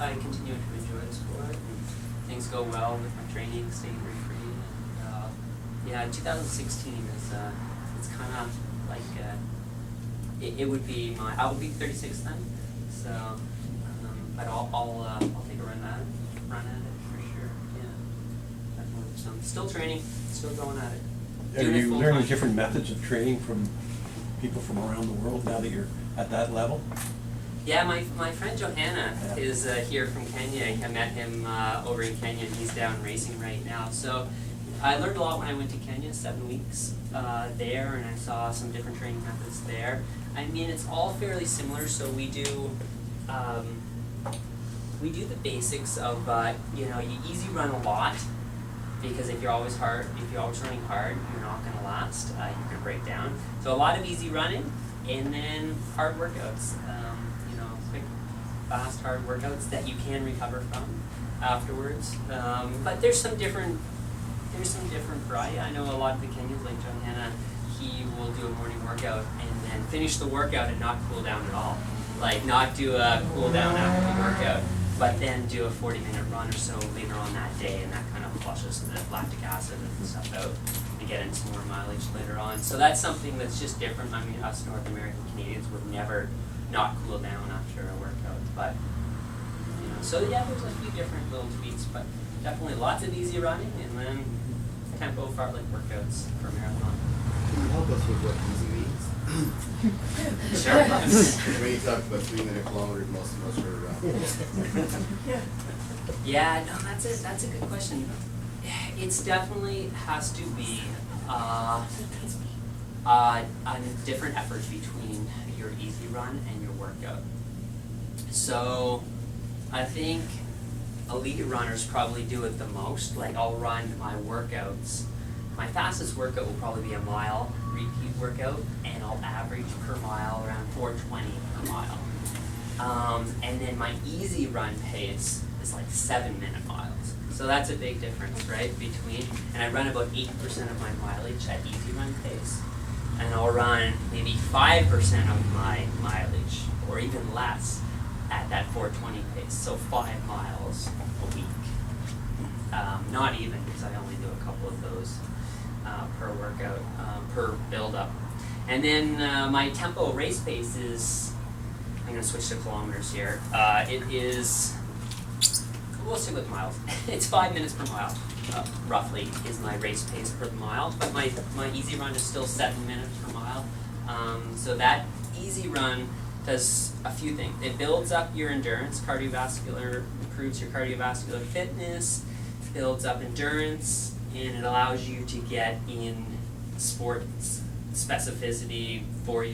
I continue to enjoy the sport, and things go well with my training, staying very free. And yeah, 2016 is it's kind of like it would be I would be 36 then. So, but I'll take a run at it for sure. Yeah, definitely. So I'm still training, still going at it. Are you learning different methods of training from people from around the world now that you're at that level? Yeah, my friend Johanna is here from Kenya. I met him over in Kenya, and he's down racing right now. So I learned a lot when I went to Kenya, 7 weeks there, and I saw some different training methods there. I mean, it's all fairly similar. So we do the basics of you easy run a lot, because if you're always running hard, you're not going to last. You're going to break down. So a lot of easy running, and then hard workouts. Quick, fast, hard workouts that you can recover from afterwards. But there's some different variety. I know a lot of the Kenyans, like Johanna, he will do a morning workout and then finish the workout and not cool down at all. Like not do a cool down after the workout, but then do a 40-minute run or so later on that day, and that kind of flushes the lactic acid and stuff out and get into more mileage later on. So that's something that's just different. I mean, us North American Canadians would never not cool down after a workout, but so yeah, there's a few different little tweaks, but definitely lots of easy running, and then tempo fartlek workouts for marathon. Can you help us with what easy means? Sure. When you talk about 3-minute kilometers, most of us are Yeah, no, that's a good question. It's definitely has to be a different effort between your easy run and your workout. So I think elite runners probably do it the most. Like I'll run my workouts. My fastest workout will probably be a mile repeat workout, and I'll average per mile around 4:20 per mile. And then my easy run pace is like 7-minute miles. So that's a big difference, right? And I run about 80% of my mileage at easy run pace. And I'll run maybe 5% of my mileage, or even less, at that 4:20 pace. So 5 miles a week. Not even, because I only do a couple of those per workout, per build-up. And then my tempo race pace is, I'm going to switch to kilometers here. We'll stick with miles. It's 5 minutes per mile, roughly, is my race pace per mile. But my easy run is still 7 minutes per mile. So that easy run does a few things. It builds up your endurance, improves your cardiovascular fitness, builds up endurance, and it allows you to get in sports specificity for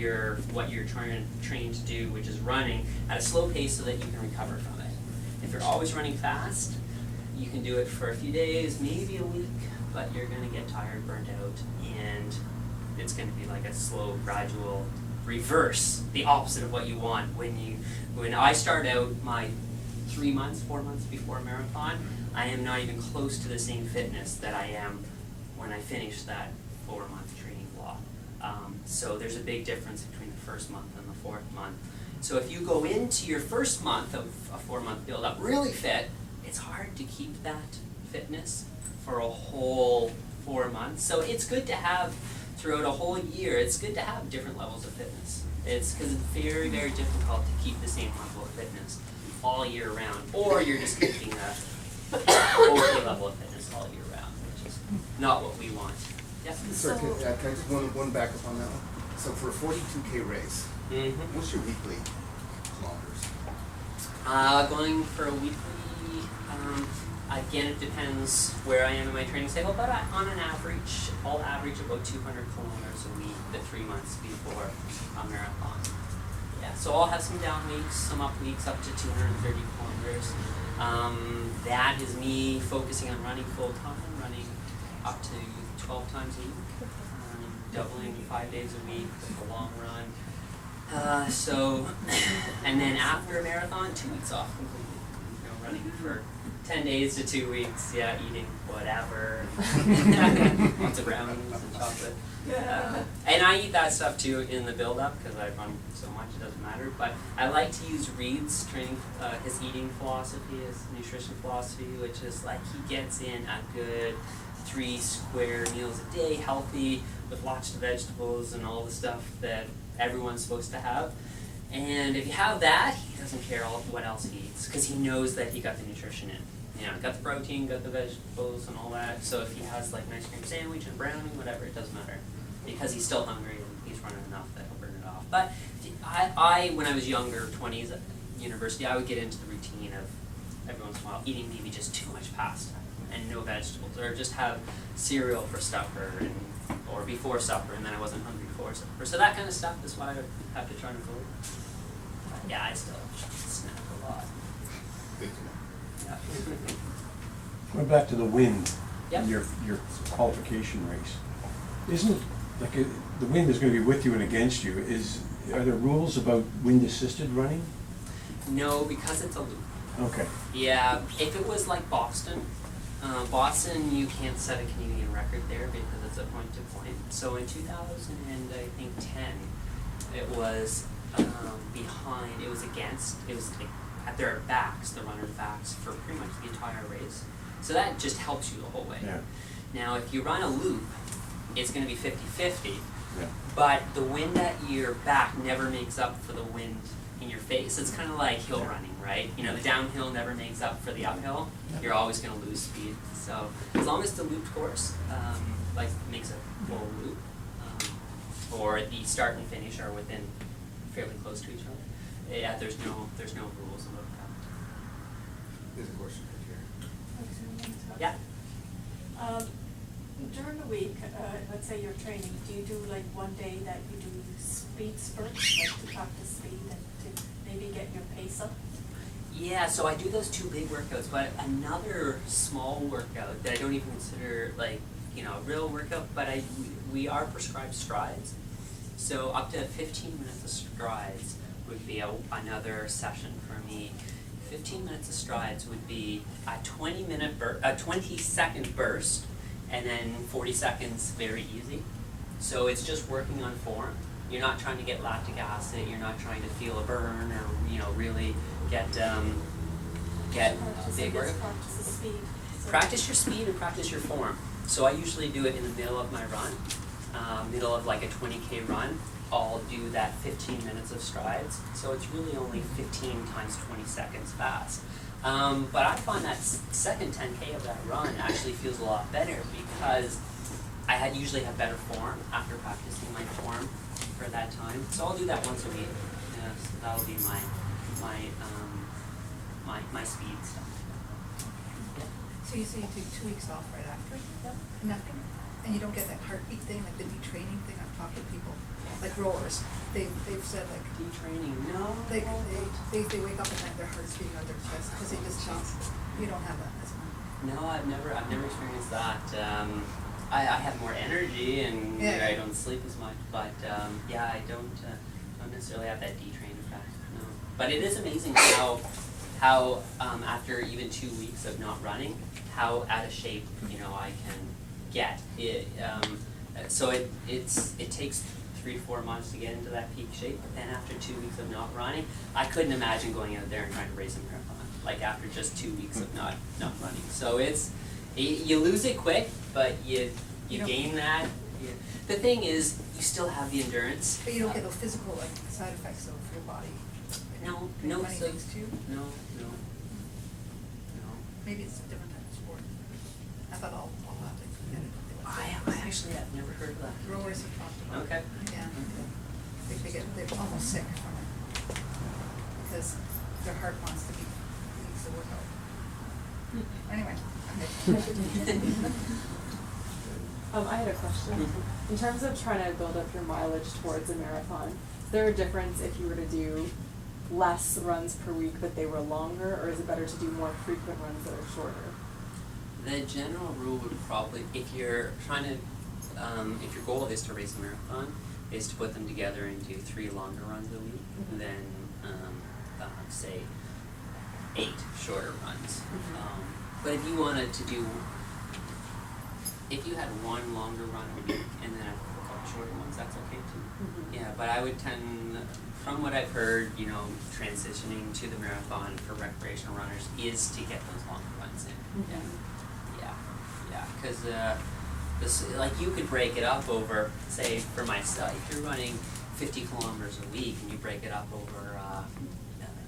what you're trying to do, which is running at a slow pace so that you can recover from it. If you're always running fast, you can do it for a few days, maybe a week, but you're going to get tired, burnt out, and it's going to be like a slow, gradual reverse, the opposite of what you want. When I start out my 4 months before a marathon, I am not even close to the same fitness that I am when I finish that 4-month training block. So there's a big difference between the first month and the 4th month. So if you go into your first month of a 4-month build-up really fit, it's hard to keep that fitness for a whole 4 months. So it's good to have, throughout a whole year, it's good to have different levels of fitness. It's because it's very, very difficult to keep the same level of fitness all year round, or you're just keeping a okay level of fitness all year round, which is not what we want. Yes? Sorry, can I just one back up on that one? So for a 42K race, what's your weekly kilometers? Going for a weekly, again, it depends where I am in my training cycle, but on an average, I'll average about 200 kilometers a week the 3 months before a marathon. Yeah, so I'll have some down weeks, some up weeks, up to 230 kilometers. That is me focusing on running full-time, running up to 12 times a week, doubling 5 days a week with a long run. And then after a marathon, 2 weeks off completely. running for 10 days to 2 weeks, yeah, eating whatever, lots of brownies and chocolate. And I eat that stuff too in the build-up because I run so much it doesn't matter. But I like to use Reed's training, his eating philosophy, his nutrition philosophy, which is like he gets in a good 3 square meals a day, healthy, with lots of vegetables and all the stuff that everyone's supposed to have. And if you have that, he doesn't care what else he eats because he knows that he got the nutrition in. You know, got the protein, got the vegetables and all that. So if he has like an ice cream sandwich and brownie, whatever, it doesn't matter. Because he's still hungry and he's running enough that he'll burn it off. But I when I was younger, 20s at university, I would get into the routine of every once in a while eating maybe just too much pasta and no vegetables, or just have cereal for supper or before supper, and then I wasn't hungry before supper. So that kind of stuff is why I have to try and avoid. But yeah, I still snack a lot. Good to know. Yeah. Going back to the wind, Yep. your qualification race, isn't it like the wind is going to be with you and against you? Are there rules about wind-assisted running? No, because it's a loop. Okay. Yeah, if it was like Boston, you can't set a Canadian record there because it's a point-to-point. So in 2010, it was behind, it was at their backs, the runner's backs, for pretty much the entire race. So that just helps you the whole way. Yeah. Now, if you run a loop, it's going to be 50-50, Yeah. but the wind at your back never makes up for the wind in your face. It's kind of like hill running, right? You know, the downhill never makes up for the uphill. You're always going to lose speed. So as long as the looped course makes a full loop, or the start and finish are within fairly close to each other, yeah, there's no rules about that. There's a question right here. Yeah. During the week, let's say you're training, do you do like one day that you do speed spurts, like to practice speed and to maybe get your pace up? Yeah, so I do those 2 big workouts, but another small workout that I don't even consider like, you know, a real workout, but we are prescribed strides. So up to 15 minutes of strides would be another session for me. 15 minutes of strides would be a 20-second burst, and then 40 seconds very easy. So it's just working on form. You're not trying to get lactic acid. You're not trying to feel a burn or, you know, really get a big workout. Practice the speed. So Practice your speed and practice your form. So I usually do it in the middle of my run, middle of like a 20K run. I'll do that 15 minutes of strides. So it's really only 15 times 20 seconds fast. But I find that second 10K of that run actually feels a lot better because I usually have better form after practicing my form for that time. So I'll do that once a week. Yeah, so that'll be my speed stuff. Yeah. So you say you take 2 weeks off right after? Yep. Nothing? And you don't get that heartbeat thing, like the detraining thing? I've talked to people, like rowers, they've said like, Detraining, no. they wake up at night, their heart's beating on their chest, because they just don't, you don't have that as well. No, I've never experienced that. I have more energy and Yeah. I don't sleep as much, but yeah, I don't necessarily have that detrain effect. No, but it is amazing how after even 2 weeks of not running, how out of shape I can get. So it takes 3 to 4 months to get into that peak shape, but then after 2 weeks of not running, I couldn't imagine going out there and trying to race a marathon, like after just 2 weeks of not running. So you lose it quick, but you gain that. The thing is, you still have the endurance. But you don't get those physical like side effects of your body. No, Funny so, things too. no. Maybe it's a different type of sport. I thought all athletes would get it. I actually have never heard of that. Rowers have talked about it. Okay. Yeah. They're almost sick from it because their heart wants to needs to work out. Anyway, okay. I had a question. In terms of trying to build up your mileage towards a marathon, is there a difference if you were to do less runs per week but they were longer, or is it better to do more frequent runs that are shorter? The general rule would probably, if you're trying to, if your goal is to race a marathon, is to put them together and do 3 longer runs a week, then say 8 shorter runs. But if you wanted to do, if you had one longer run a week and then a couple shorter ones, that's okay too. Yeah, but I would tend, from what I've heard, you know, transitioning to the marathon for recreational runners is to get those longer runs in. Yeah, because this, like, you could break it up over, say, for myself, if you're running 50 kilometers a week and you break it up over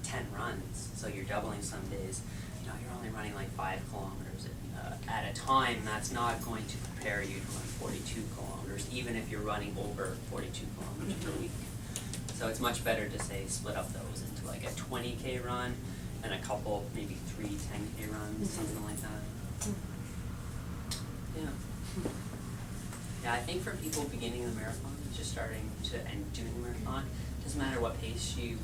10 runs, so you're doubling some days, you know, you're only running like 5 kilometers at a time. That's not going to prepare you to run 42 kilometers, even if you're running over 42 kilometers per week. So it's much better to, say, split up those into like a 20K run and a couple, maybe 3 10K runs, something like that. Yeah. Yeah, I think for people beginning the marathon, just starting to and doing the marathon, doesn't matter what pace you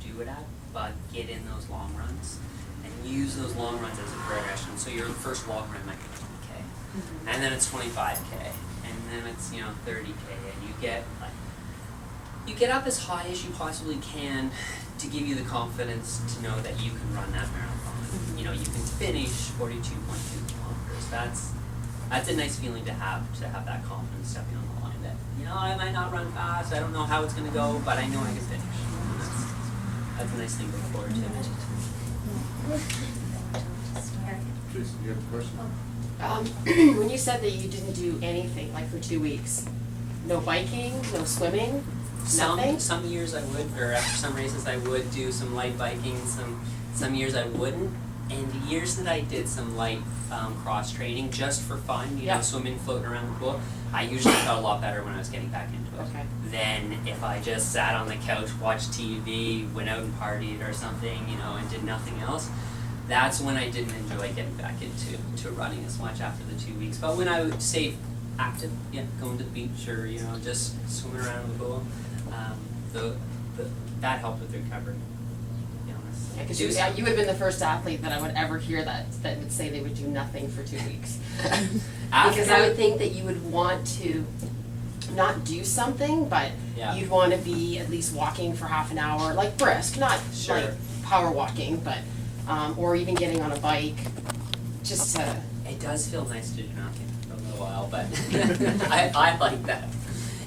do it at, but get in those long runs and use those long runs as a progression. So your first long run might be 20K, and then it's 25K, and then it's, you know, 30K, and you get up as high as you possibly can to give you the confidence to know that you can run that marathon. You know, you can finish 42.2 kilometers. That's a nice feeling to have that confidence stepping on the line that, you know, I might not run fast, I don't know how it's going to go, but I know I can finish. That's a nice thing to look forward to. Jason, you have a question? When you said that you didn't do anything, like for 2 weeks, no biking, no swimming, nothing? Some years I would, or after some races I would do some light biking, some years I wouldn't. And the years that I did some light cross training just for fun, you know, swimming, floating around the pool, I usually felt a lot better when I was getting back into it. Okay. Than if I just sat on the couch, watched TV, went out and partied or something, you know, and did nothing else. That's when I didn't enjoy getting back into running as much after the 2 weeks. But when I would say active, going to the beach or, you know, just swimming around in the pool, that helped with the recovery. Yeah, because you would have been the first athlete that I would ever hear that would say they would do nothing for 2 weeks. Because I would think that you would want to not do something, but you'd want to be at least walking for half an hour, like brisk, not like power walking, but or even getting on a bike, just to. It does feel nice to do nothing for a little while, but I like that.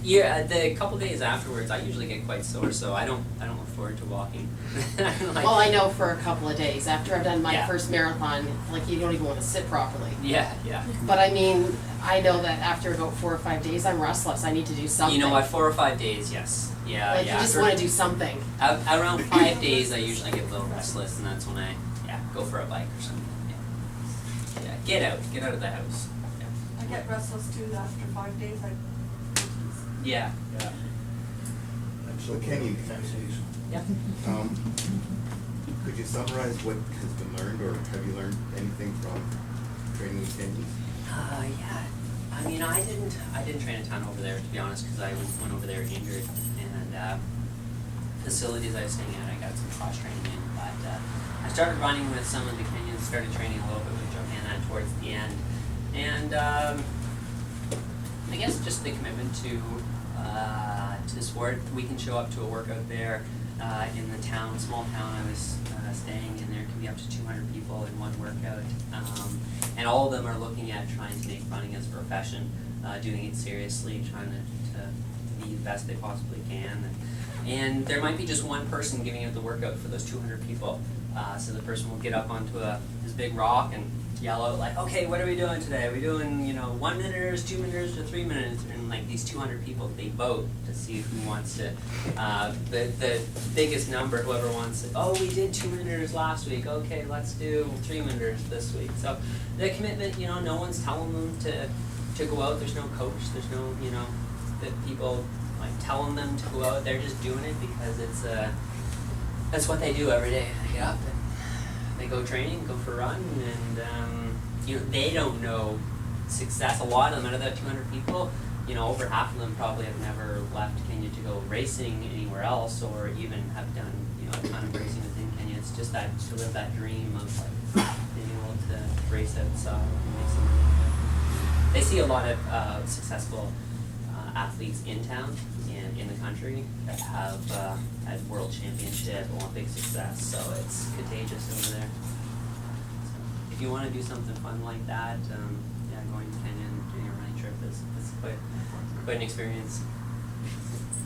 Yeah, the couple days afterwards, I usually get quite sore, so I don't look forward to walking. Well, I know for a couple of days after I've done my first marathon, like you don't even want to sit properly. Yeah. But I mean, I know that after about 4 or 5 days, I'm restless. I need to do something. You know what? 4 or 5 days, yes. Yeah. Like you just want to do something. Around 5 days, I usually get a little restless, and that's when I go for a bike or something. Yeah. Get out of the house. I get restless too after 5 days. Yeah. So Kenny, Yeah. could you summarize what has been learned, or have you learned anything from training with Kenny? Yeah. I mean, I didn't train a ton over there, to be honest, because I went over there injured, and facilities I was staying at, I got some cross training in, but I started running with some of the Kenyans, started training a little bit with Johanna towards the end, and I guess just the commitment to the sport. We can show up to a workout there in the town, small town I was staying in. There can be up to 200 people in one workout, and all of them are looking at trying to make running as a profession, doing it seriously, trying to be the best they possibly can. And there might be just one person giving out the workout for those 200 people. So the person will get up onto this big rock and yell out like, okay, what are we doing today? Are we doing, 1 minuters, 2 minuters, or 3 minutes? And like these 200 people, they vote to see who wants to, the biggest number, whoever wants it. Oh, we did 2 minuters last week. Okay, let's do 3 minuters this week. So the commitment, no one's telling them to go out. There's no coach. There's no, that people like telling them to go out. They're just doing it because that's what they do every day. They get up and they go training, go for a run, and they don't know success. A lot of them, out of that 200 people, over half of them probably have never left Kenya to go racing anywhere else, or even have done a ton of racing within Kenya. It's just that to live that dream of like being able to race outside and make some money. They see a lot of successful athletes in town and in the country that have had world championship, Olympic success, so it's contagious over there. So if you want to do something fun like that, yeah, going to Kenya and doing a running trip is quite an experience.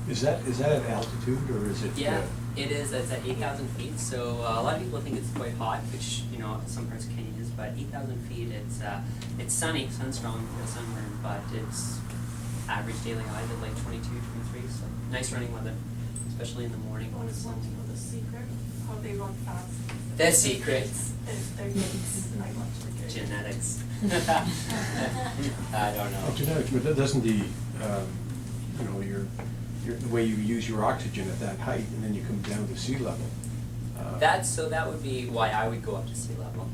Is that at altitude or is it? Yeah, it is. It's at 8,000 feet. So a lot of people think it's quite hot, which some parts of Kenya is. But 8,000 feet, it's sunny, sunstrong for the sunburn, but it's average daily highs of like 22, 23. So nice running weather, especially in the morning when it's Want sunny. to know the secret, how they run fast? The secret. Their gaits, I watch the gaits. Genetics. I don't know. Genetics, but that doesn't the the way you use your oxygen at that height, and then you come down to sea level. That would be why I would go up to sea level,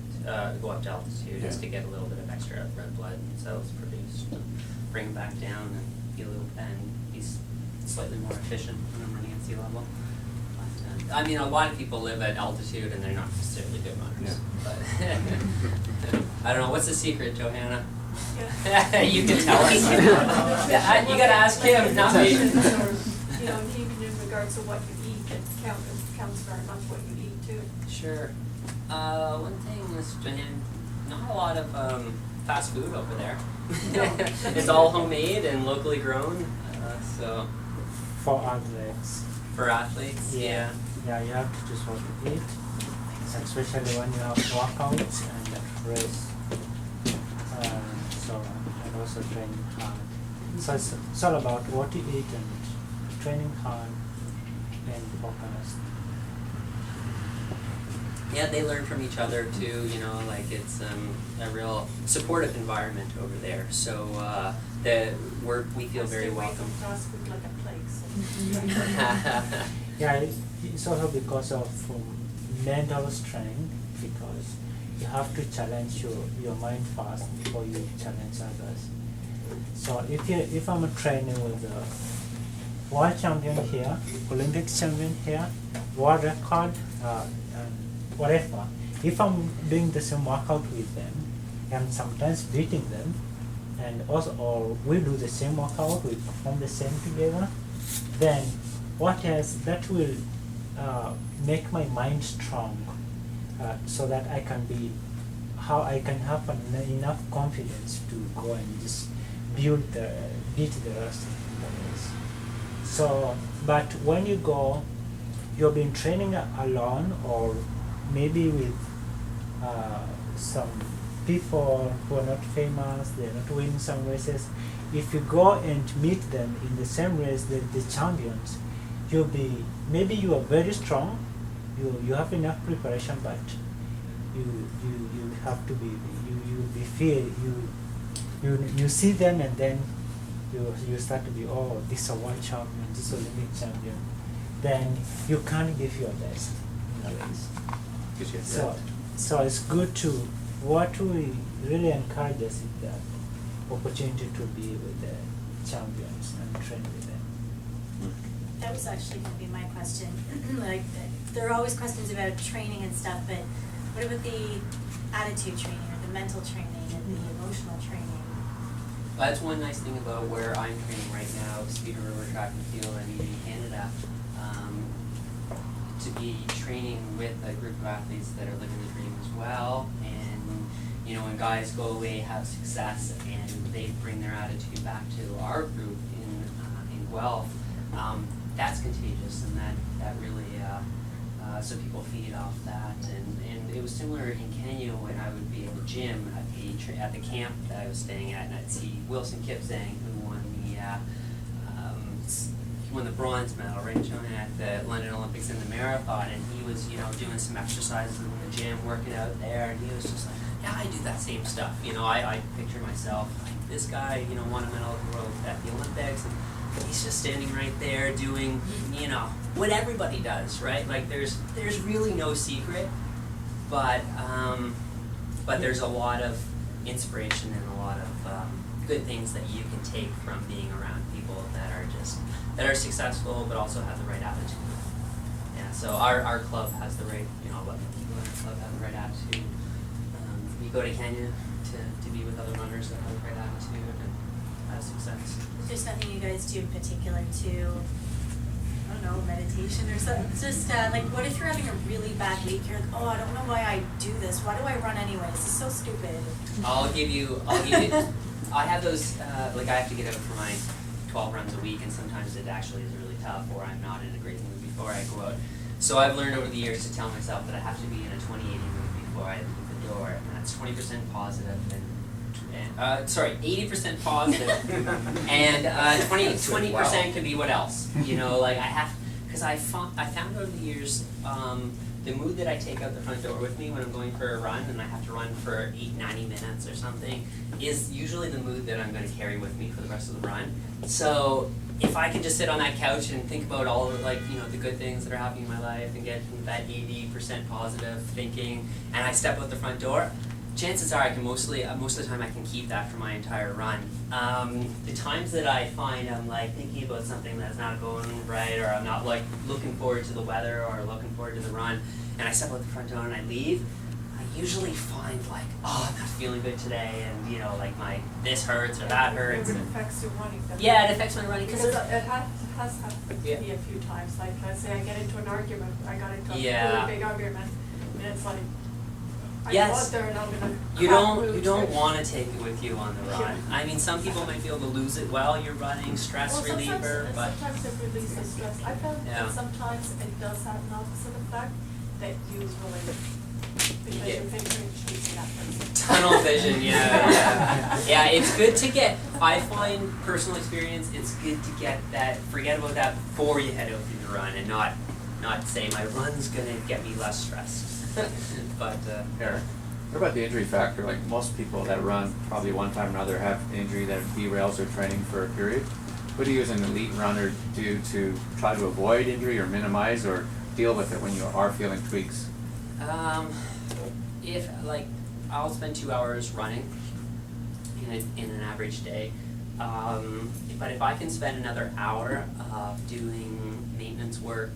go up to altitude, is Yeah. to get a little bit of extra red blood cells produced, bring them back down, and be slightly more efficient when I'm running at sea level. But, I mean, a lot of people live at altitude and they're not necessarily good runners. Yeah. But I don't know. What's the secret, Johanna? Yeah. You can tell us. You gotta ask him, not me. And even in regards to what you eat, it counts very much what you eat too. Sure. One thing is, not a lot of fast food over there. No. It's all homemade and locally grown. So For athletes, for athletes, yeah. yeah, you have to choose what you eat, especially when you have workouts and race. And also training hard. So it's all about what you eat and training hard and focused. Yeah, they learn from each other too. Like it's a real supportive environment over there. So we feel very welcome. Fast food like a plague. So. Yeah, it's also because of mental strength, because you have to challenge your mind first before you challenge others. So if I'm training with the world champion here, Olympic champion here, world record, and whatever, if I'm doing the same workout with them and sometimes beating them, and also or we do the same workout, we perform the same together, then that will make my mind strong, so that I can have enough confidence to go and just beat the rest of the race. So, but when you go, you've been training alone or maybe with some people who are not famous, they're not winning some races. If you go and meet them in the same race, the champions, maybe you are very strong, you have enough preparation, but you have to be you see them and then you start to be, oh, this is a world champion, this is Olympic champion, then you can't give your best in a race. So it's good to, what we really encourage us is that opportunity to be with the champions and train with them. That was actually going to be my question. Like, there are always questions about training and stuff, but what about the attitude training or the mental training and the emotional training? That's one nice thing about where I'm training right now, Speed River Track and Field in Canada. To be training with a group of athletes that are living the dream as well, and when guys go away, have success, and they bring their attitude back to our group in Guelph, that's contagious, and that really so people feed off that, and it was similar in Kenya when I would be at the gym at the camp that I was staying at, and I'd see Wilson Kipsang, who won the bronze medal, right, John, at the London Olympics in the marathon, and he was doing some exercises in the gym, working out there, and he was just like, yeah, I do that same stuff. I picture myself like this guy, won a medal at the Olympics, and he's just standing right there doing, what everybody does, right? Like there's really no secret, but there's a lot of inspiration and a lot of good things that you can take from being around people that are successful, but also have the right attitude. Yeah. So our club has the right, 11 people in our club have the right attitude. You go to Kenya to be with other runners that have the right attitude, and have success. There's nothing you guys do in particular to, I don't know, meditation or something, just like what if you're having a really bad week, you're like, oh, I don't know why I do this, why do I run anyway, this is so stupid. I'll give you, I have those, like I have to get out for my 12 runs a week, and sometimes it actually is really tough, or I'm not in a great mood before I go out. So I've learned over the years to tell myself that I have to be in a 20/80 mood before I leave the door, and that's 20% positive and 80% positive, and 20% could be what else, you know, like I have, because I found over the years, the mood that I take out the front door with me when I'm going for a run, and I have to run for 90 minutes or something, is usually the mood that I'm going to carry with me for the rest of the run. So if I can just sit on that couch and think about all of, like, you know, the good things that are happening in my life and get that 80% positive thinking, and I step out the front door, chances are I can most of the time I can keep that for my entire run. The times that I find I'm like thinking about something that's not going right, or I'm not like looking forward to the weather or looking forward to the run, and I step out the front door and I leave, I usually find like, oh, I'm not feeling good today, and you know, like this hurts or that hurts. It affects your running. Yeah, it affects my running Because it has happened to me a few times. Like, let's say I get into an argument, I got into a really big argument, and it's like, I go out there and I'm gonna You don't want to take it with you on the run. I mean, some people might be able to lose it while you're running, stress reliever, but sometimes it releases stress. I found that sometimes it does have an opposite effect that you really, because you're picturing chasing that person. Tunnel vision, yeah. It's good to get, I find personal experience, it's good to get that, forget about that before you head out through the run, and not say my run's gonna get me less stressed. But, Eric, what about the injury factor? Like most people that run probably one time or another have injury that derails their training for a period. What do you as an elite runner do to try to avoid injury or minimize or deal with it when you are feeling tweaks? If, like, I'll spend 2 hours running in an average day, but if I can spend another hour doing maintenance work,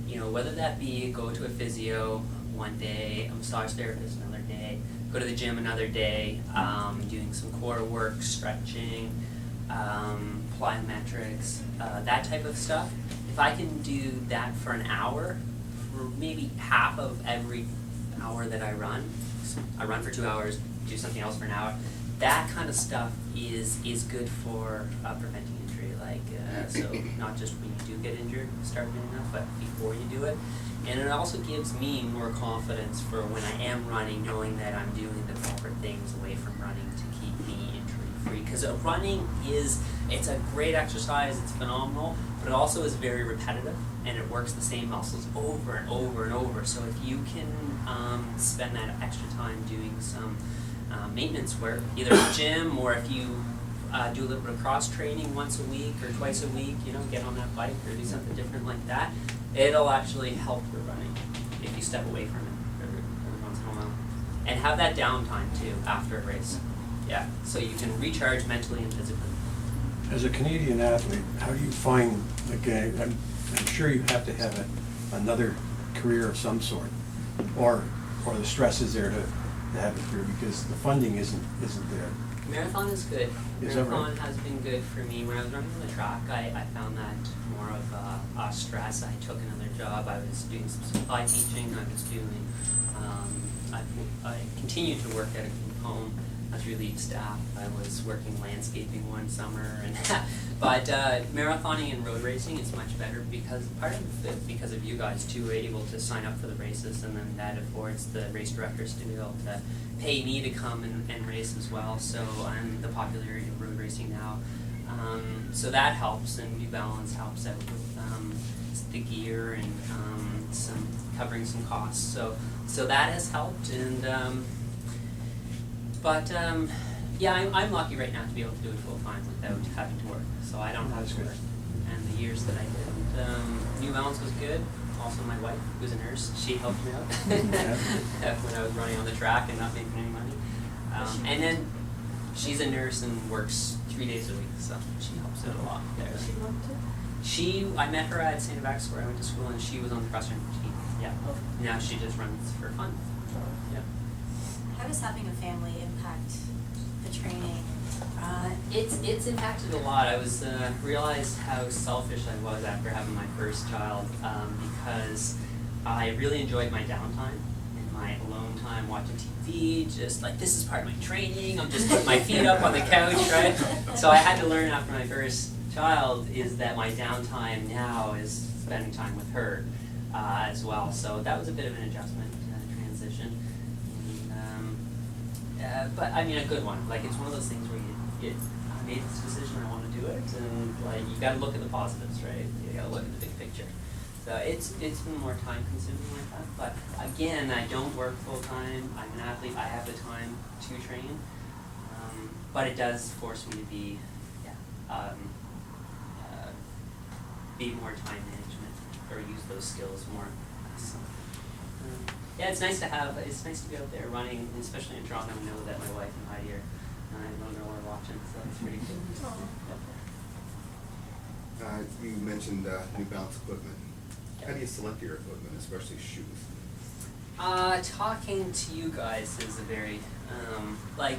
you know, whether that be go to a physio one day, a massage therapist another day, go to the gym another day, doing some core work, stretching, plyometrics, that type of stuff. If I can do that for an hour, for maybe half of every hour that I run for 2 hours, do something else for an hour, that kind of stuff is good for preventing injury. Like, so not just when you do get injured, start doing that, but before you do it. And it also gives me more confidence for when I am running, knowing that I'm doing the proper things away from running to keep me injury-free. Because running it's a great exercise, it's phenomenal, but it also is very repetitive, and it works the same muscles over and over and over. So if you can spend that extra time doing some maintenance work, either at the gym, or if you do a little bit of cross training once a week or twice a week, you know, get on that bike or do something different like that, it'll actually help your running if you step away from it every once in a while. And have that downtime too after a race. Yeah, so you can recharge mentally and physically. As a Canadian athlete, how do you find, like, I'm sure you have to have another career of some sort, or the stress is there to have a career because the funding isn't there. Marathon is good. Is that Marathon right? has been good for me. When I was running on the track, I found that more of a stress. I took another job. I was doing some supply teaching. I was doing, I continued to work at a group home as relief staff. I was working landscaping one summer, and but marathoning and road racing is much better because because of you guys too, able to sign up for the races, and then that affords the race directors to be able to pay me to come and race as well. So I'm the popularity of road racing now. So that helps, and New Balance helps out with the gear and covering some costs. So that has helped, and yeah, I'm lucky right now to be able to do it full time without having to work. So I don't have to work. And the years that I did, New Balance was good. Also, my wife, who's a nurse, she helped me out when I was running on the track and not making any money. And then she's a nurse and works 3 days a week, so she helps out a lot there. Does she want to? I met her at St. Evax where I went to school, and she was on the cross-country team. Yeah. Oh. Now she just runs for fun. Yeah. How does having a family impact the training and It's impacted a lot. I was realized how selfish I was after having my first child, because I really enjoyed my downtime and my alone time watching TV. Just like, this is part of my training. I'm just putting my feet up on the couch, right? So I had to learn after my first child is that my downtime now is spending time with her as well. So that was a bit of an adjustment, transition. And, but I mean, a good one. Like, it's one of those things where I made this decision, I want to do it, and like, you got to look at the positives, right? You got to look at the big picture. So it's been more time consuming like that. But again, I don't work full time. I'm an athlete. I have the time to train, but it does force me to be, be more time management or use those skills more. So, yeah, it's nice to have. It's nice to be out there running, especially in Toronto. And know that my wife and Heidi are. I don't know we're watching, so it's pretty cool. You mentioned New Balance equipment. How do you select your equipment, especially shoes? Talking to you guys is a very, like,